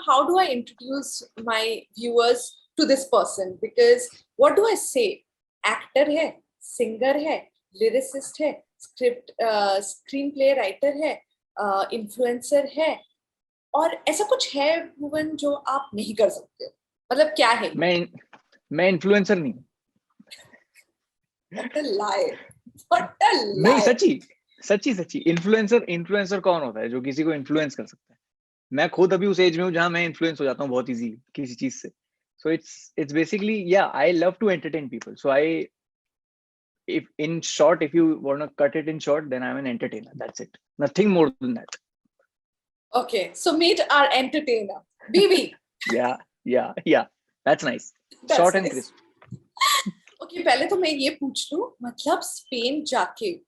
how do I introduce my viewers to this person? Because what do I say? Actor है, singer है, lyricist है, screenplay writer है, influencer है, और ऐसा कुछ है भुवन जो आप नहीं कर सकते हो? मतलब क्या है? मैं इन्फ्लुएंसर नहीं हूँ. What a lie! What a lie! नहीं, सच्ची इन्फ्लुएंसर कौन होता है जो किसी को इन्फ्लुएंस कर सकता है? मैं खुद अभी उस एज में हूँ जहाँ मैं इन्फ्लुएंस हो जाता हूँ बहुत इजी किसी चीज से. So it's basically, yeah, I love to entertain people. So if you want to cut it in short, then I'm an entertainer. That's it. Nothing more than that. Okay, so meet our entertainer, BB. Yeah. That's nice. That's short and nice. crisp. Okay, पहले तो मैं ये पूछ लूं, मतलब Spain जाके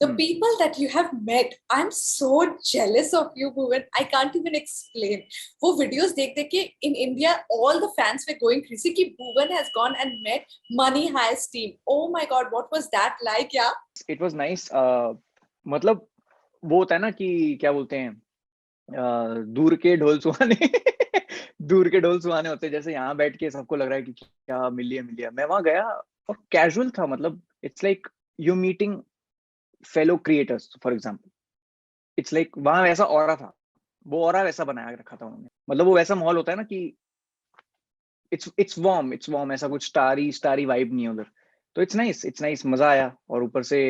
the people that you have met, I'm so jealous of you, Bhuvan. I can't even explain. वो videos देख के in India, all the fans were going crazy कि Bhuvan has gone and met Money Heist team. Oh my God, what was that like? Yeah. It was nice. मतलब वो होता है ना कि क्या बोलते हैं, दूर के ढोल सुहाने दूर के ढोल सुहाने होते हैं. जैसे यहाँ बैठ के सबको लग रहा है कि क्या मिलिया. मैं वहां गया और कैजुअल था. मतलब it's like you meeting fellow creators for example. It's like वहां वैसा ऑरा था. वो ऑरा वैसा बनाया रखा था उन्होंने. मतलब वो वैसा माहौल होता है ना कि इट्स वार्म. ऐसा कुछ स्टारी वाइब नहीं है उधर. तो इट्स नाइस. मजा आया. और ऊपर से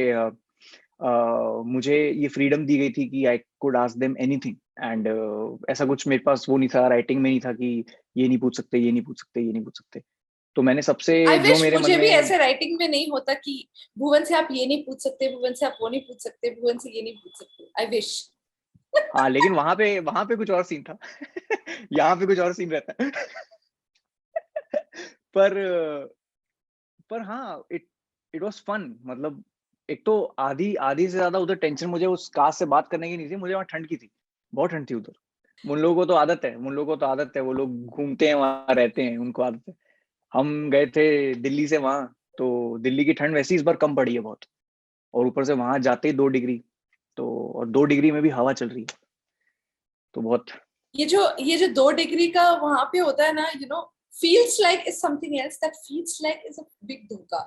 मुझे ये फ्रीडम दी गई थी कि I could ask them anything. And ऐसा कुछ मेरे पास वो नहीं था, राइटिंग में नहीं था कि ये नहीं पूछ सकते. तो मैंने सबसे जो मेरे मन मुझे में भी ऐसे राइटिंग में नहीं होता कि भुवन से आप ये नहीं पूछ सकते, भुवन से आप वो नहीं पूछ सकते, भुवन से ये नहीं पूछ सकते. I wish. हाँ, लेकिन वहां पे कुछ और सीन था. यहाँ पे कुछ और सीन रहता है. पर हाँ, इट वाज फन. मतलब एक तो आधी से ज्यादा उधर टेंशन मुझे उस कास्ट से बात करने की नहीं थी. मुझे वहाँ ठंड की थी, बहुत ठंड थी उधर. उन लोगों को तो आदत है. वो लोग घूमते हैं वहां, रहते हैं, उनको आदत है. हम गए थे दिल्ली से वहां, तो दिल्ली की ठंड वैसे इस बार कम पड़ी है बहुत. और ऊपर से वहां जाते ही 2 डिग्री. तो और 2 डिग्री में भी हवा चल रही है, तो बहुत. ये जो 2 डिग्री का वहां पे होता है ना, feels like is something else that feels like is a big धोखा.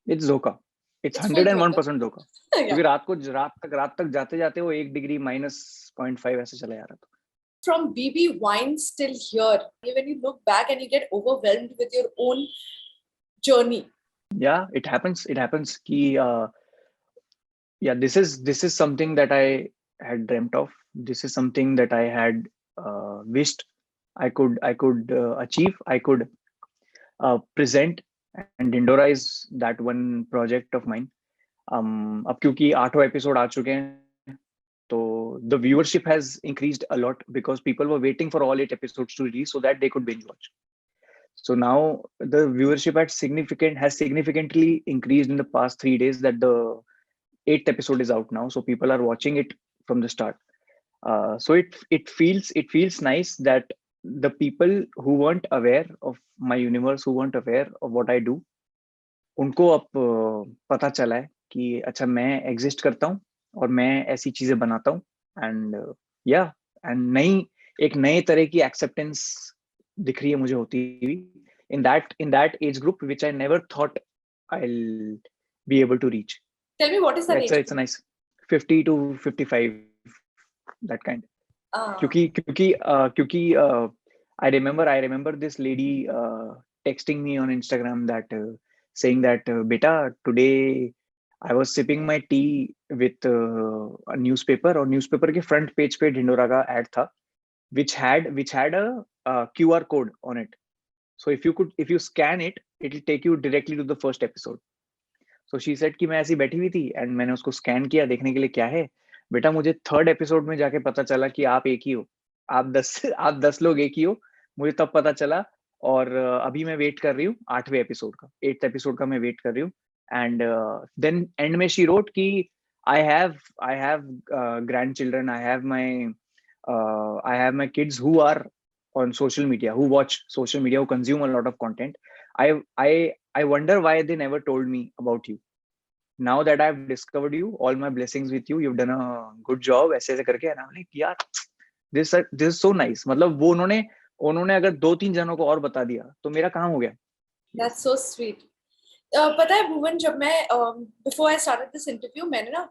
इट्स धोखा. इट्स It's full 101% धोखा. Yeah. क्योंकि रात तक जाते वो 1 डिग्री -0.5 ऐसे चला जा रहा था. From BB Wines till here, when you look back and you get overwhelmed with your own journey. Yeah, it happens ki yeah, this is something that I had dreamt of. This is something that I had wished I could achieve. I could present and Indorize that one project of mine. अब क्योंकि 8वां episode आ चुके हैं, तो the viewership has increased a lot because people were waiting for all 8 episodes to release so that they could binge watch. So now the viewership has significantly increased in the past 3 days that the 8th episode is out now. So people are watching it from the start. So it feels nice that the people who weren't aware of my universe, who weren't aware of what I do, उनको अब पता चला है कि अच्छा मैं exist करता हूँ और मैं ऐसी चीजें बनाता हूँ. एंड एक नए तरह की एक्सेप्टेंस दिख रही है मुझे होती हुई in that age group which I never thought I'll be able to reach. Tell me, what is that age? It's a nice 50 to 55, that kind. क्योंकि I remember this lady texting me on Instagram that saying that beta, today I was sipping my tea with a newspaper, और newspaper के front page पे ढिंडोरा का ad था which had a QR code on it. So if you scan it, it will take you directly to the first episode. So she said कि मैं ऐसी बैठी हुई थी and मैंने उसको स्कैन किया देखने के लिए क्या है. बेटा मुझे 3rd एपिसोड में जाके पता चला कि आप एक ही हो. आप 10 लोग एक ही हो. मुझे तब पता चला. और अभी मैं वेट कर रही हूँ 8वें एपिसोड का. 8th एपिसोड का मैं वेट कर रही हूँ. एंड देन एंड में शी रोट कि I have grandchildren, I have my kids who are on social media, who watch social media, who consume a lot of content. I wonder why they never told me about you. Now that I've discovered you, all my blessings with you. You've done a good job. ऐसे करके, and I'm like, यार this is so nice. मतलब वो उन्होंने अगर 2-3 जनों को और बता दिया तो मेरा काम हो गया. That's so sweet. पता है भुवन, जब मैं before I started this interview, मैंने ना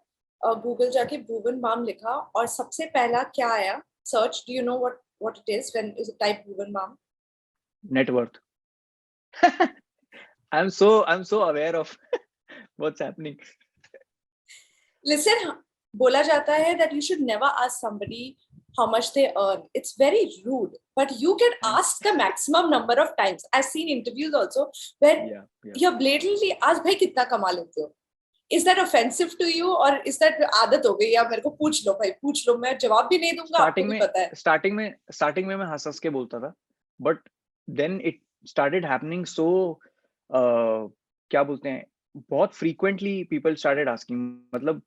गूगल जाके भुवन माम लिखा और सबसे पहला क्या आया search, do you know what it is when is type Bhuvan माम? Net worth. I'm so aware of what's happening. Listen, बोला जाता है that you should never ask somebody how much they earn. It's very rude, but you get asked the maximum number of times. I've seen interviews also where Yeah. you're blatantly asked, भाई कितना कमा लेते हो? Is that offensive to you, or is that आदत हो गई, या मेरे को पूछ लो भाई, पूछ लो, मैं जवाब भी नहीं दूंगा, आपको भी पता है. स्टार्टिंग में मैं हंस के बोलता था, but then it started happening so, क्या बोलते हैं, बहुत फ्रीक्वेंटली पीपल स्टार्टेड आस्किंग. मतलब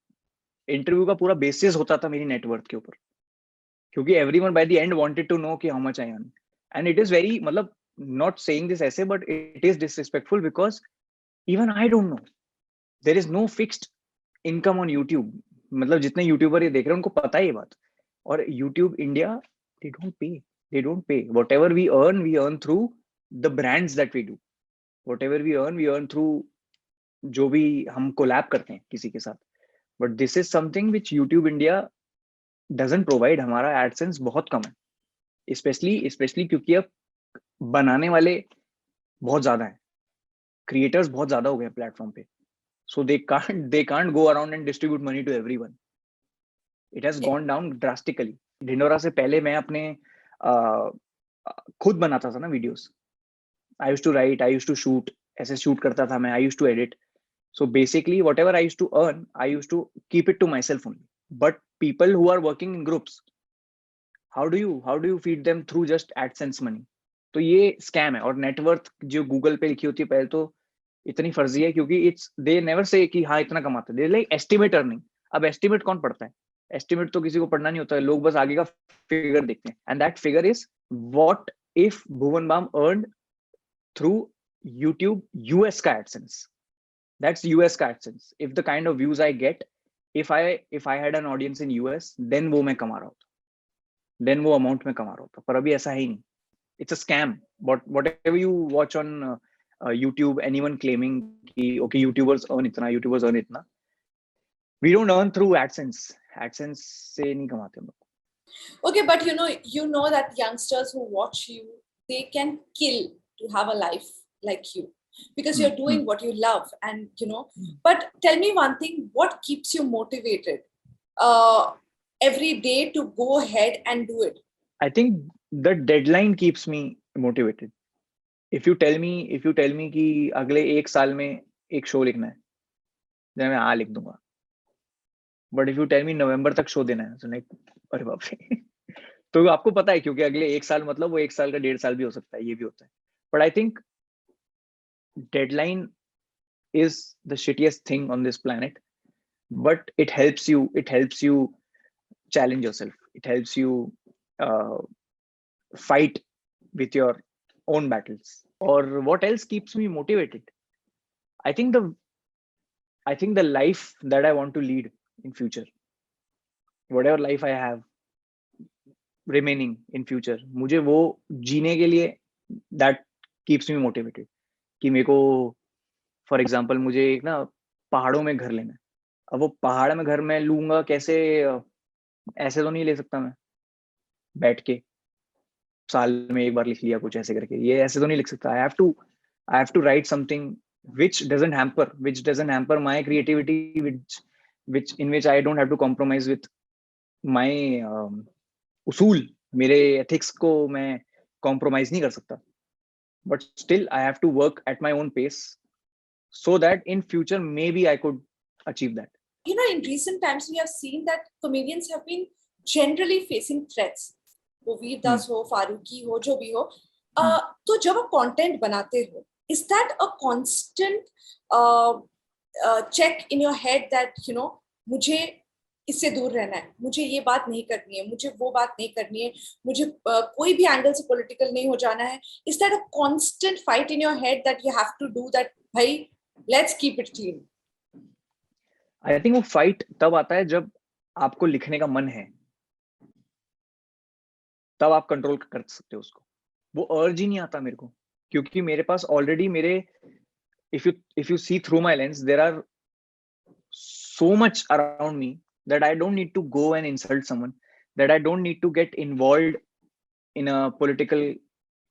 इंटरव्यू का पूरा बेसिस होता था मेरी नेटवर्थ के ऊपर, क्योंकि everyone by the end wanted to know कि how much I earn. And it is very, मतलब नॉट सेइंग दिस ऐसे, but it is disrespectful because even I don't know. There is no fixed income on YouTube. मतलब जितने YouTuber ये देख रहे हैं उनको पता है ये बात. और YouTube India, they don't pay. Whatever we earn through the brands that we do. Whatever we earn through जो भी हम कोलैब करते हैं किसी के साथ. But this is something which YouTube India doesn't provide. हमारा एडसेंस बहुत कम है, स्पेशली क्योंकि अब बनाने वाले बहुत ज्यादा हैं, क्रिएटर्स बहुत ज्यादा हो गए प्लेटफॉर्म पे. So they can't go around and distribute money to everyone. It has gone down drastically. Dhindora से पहले मैं अपने खुद बनाता था ना videos. I used to write, I used to shoot, ऐसे शूट करता था मैं, I used to edit. So basically, whatever I used to earn, I used to keep it to myself only. But people who are working in groups, how do you feed them through just AdSense money? तो ये scam है. और net worth जो Google पे लिखी होती है पहले तो इतनी फर्जी है, क्योंकि इट्स दे नेवर से कि हाँ इतना कमाते. They like estimate earning. अब एस्टिमेट कौन पढ़ता है? एस्टिमेट तो किसी को पढ़ना नहीं होता है. लोग बस आगे का फिगर देखते हैं. And that figure is what if Bhuvan Bam earned through YouTube US का AdSense. That's US का AdSense. If the kind of views I get, if I had an audience in US, then वो मैं कमा रहा होता, then वो amount मैं कमा रहा होता. पर अभी ऐसा है ही नहीं. It's a scam. But whatever you watch on YouTube, anyone claiming कि okay YouTubers earn इतना, we don't earn through AdSense. AdSense से नहीं कमाते हम लोग. Okay, but you know that youngsters who watch you, they can kill to have a life like you, because you're doing what you love. And but tell me one thing, what keeps you motivated every day to go ahead and do it? I think the deadline keeps me motivated. If you tell me कि अगले 1 साल में एक show लिखना है, then मैं लिख दूंगा. But if you tell me नवंबर तक शो देना है, तो लाइक अरे बाप रे. तो आपको पता है, क्योंकि अगले 1 साल मतलब वो 1 साल का 1.5 साल भी हो सकता है, ये भी होता है. But I think deadline is the shittiest thing on this planet, but it helps you challenge yourself. It helps you fight with your own battles. Or what else keeps me motivated? I think the life that I want to lead in future, whatever life I have remaining in future, मुझे वो जीने के लिए that keeps me motivated. कि मेरे को for example मुझे एक ना पहाड़ों में घर लेना है. अब वो पहाड़ में घर मैं लूंगा कैसे? ऐसे तो नहीं ले सकता मैं बैठ के साल में एक बार लिख लिया कुछ ऐसे करके. ये ऐसे तो नहीं लिख सकता. I have to write something which doesn't hamper my creativity, which in which I don't have to compromise with my उसूल. मेरे ethics को मैं compromise नहीं कर सकता. But still I have to work at my own pace so that in future maybe I could achieve that. In recent times we have seen that comedians have been generally facing threats. वो वीर दास हो, फारूकी हो, जो भी हो. तो जब आप content बनाते हो, is that a constant check in your head that मुझे इससे दूर रहना है, मुझे ये बात नहीं करनी है, मुझे वो बात नहीं करनी है, मुझे कोई भी एंगल से पॉलिटिकल नहीं हो जाना है? Is that a constant fight in your head that you have to do that? भाई let's keep it clean. I think वो फाइट तब आता है जब आपको लिखने का मन है. तब आप कंट्रोल कर सकते हो उसको. वो अर्ज ही नहीं आता मेरे को, क्योंकि मेरे पास ऑलरेडी मेरे if you see through my lens, there are so much around me that I don't need to go and insult someone, that I don't need to get involved in a political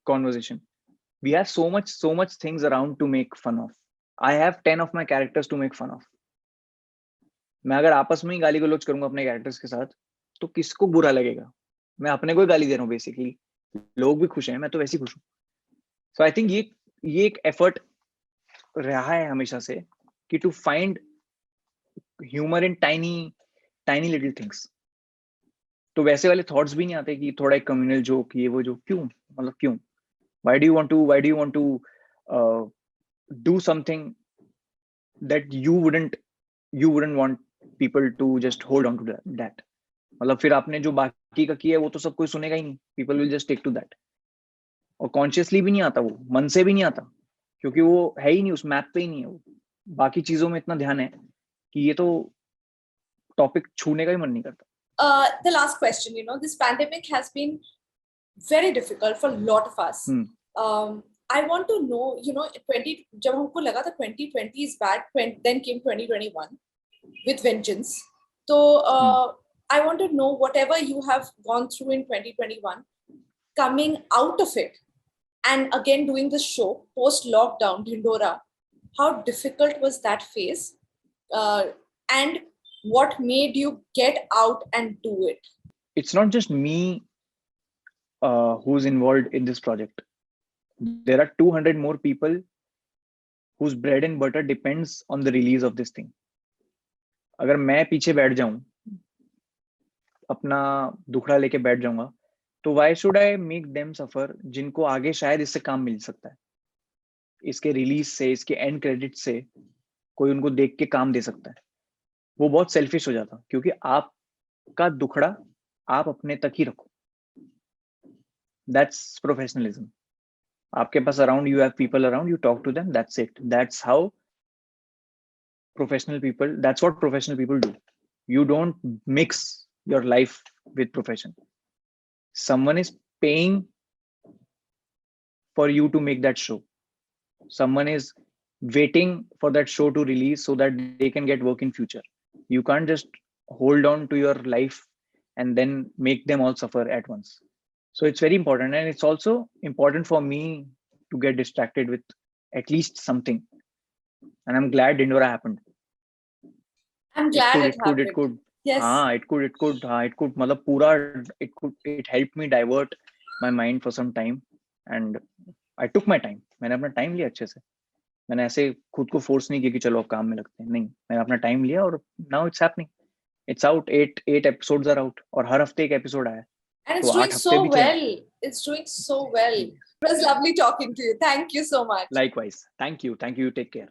conversation. We have so much things around to make fun of. I have 10 of my characters to make fun of. मैं अगर आपस में ही गाली गलौज करूंगा अपने characters के साथ तो किसको बुरा लगेगा? मैं अपने को ही गाली दे रहा हूँ बेसिकली. लोग भी खुश हैं, मैं तो वैसे ही खुश हूँ. सो आई थिंक ये एक एफर्ट रहा है हमेशा से कि to find humour in tiny little things. तो वैसे वाले थॉट्स भी नहीं आते कि थोड़ा एक कम्युनल जोक ये वो जो, क्यों, मतलब क्यों? why do you want to do something that you wouldn't want people to just hold on to that. मतलब फिर आपने जो बाकी का किया है वो तो सब कोई सुनेगा ही नहीं. people will just stick to that. और कॉन्शियसली भी नहीं आता, वो मन से भी नहीं आता, क्योंकि वो है ही नहीं, उस मैप पे ही नहीं है वो. बाकी चीजों में इतना ध्यान है कि ये तो टॉपिक छूने का ही मन नहीं करता. The last question, this pandemic has been very difficult for a lot of us. I want to know, जब हमको लगा था 2020 is bad, then came 2021 with vengeance. So I want to know, whatever you have gone through in 2021, coming out of it, and again doing the show post lockdown, Dhindora, how difficult was that phase, and what made you get out and do it? It's not just me who's involved in this project. There are 200 more people whose bread and butter depends on the release of this thing. अगर मैं पीछे बैठ जाऊं, अपना दुखड़ा लेके बैठ जाऊंगा, तो why should I make them suffer, जिनको आगे शायद इससे काम मिल सकता है, इसके रिलीज से, इसके एंड क्रेडिट से कोई उनको देख के काम दे सकता है. वो बहुत सेल्फिश हो जाता, क्योंकि आपका दुखड़ा आप अपने तक ही रखो. That's professionalism. आपके पास around, you have people around, you talk to them, that's it. That's what professional people do. You don't mix your life with profession. Someone is paying for you to make that show. Someone is waiting for that show to release so that they can get work in future. You can't just hold on to your life and then make them all suffer at once. So it's very important, and it's also important for me to get distracted with at least something. And I'm glad Dhindora happened. I'm glad it happened. It could. Yes. It could. मतलब पूरा it helped me divert my mind for some time, and I took my time. मैंने अपना time लिया अच्छे से. मैंने ऐसे खुद को फोर्स नहीं किया कि चलो अब काम में लगते हैं. नहीं, मैंने अपना टाइम लिया और now it's happening. It's out. 8 episodes are out, और हर हफ्ते एक एपिसोड आया. And it's doing so well. It's doing so well. It was lovely talking to you. Thank you so much. Likewise. Thank you. Take care.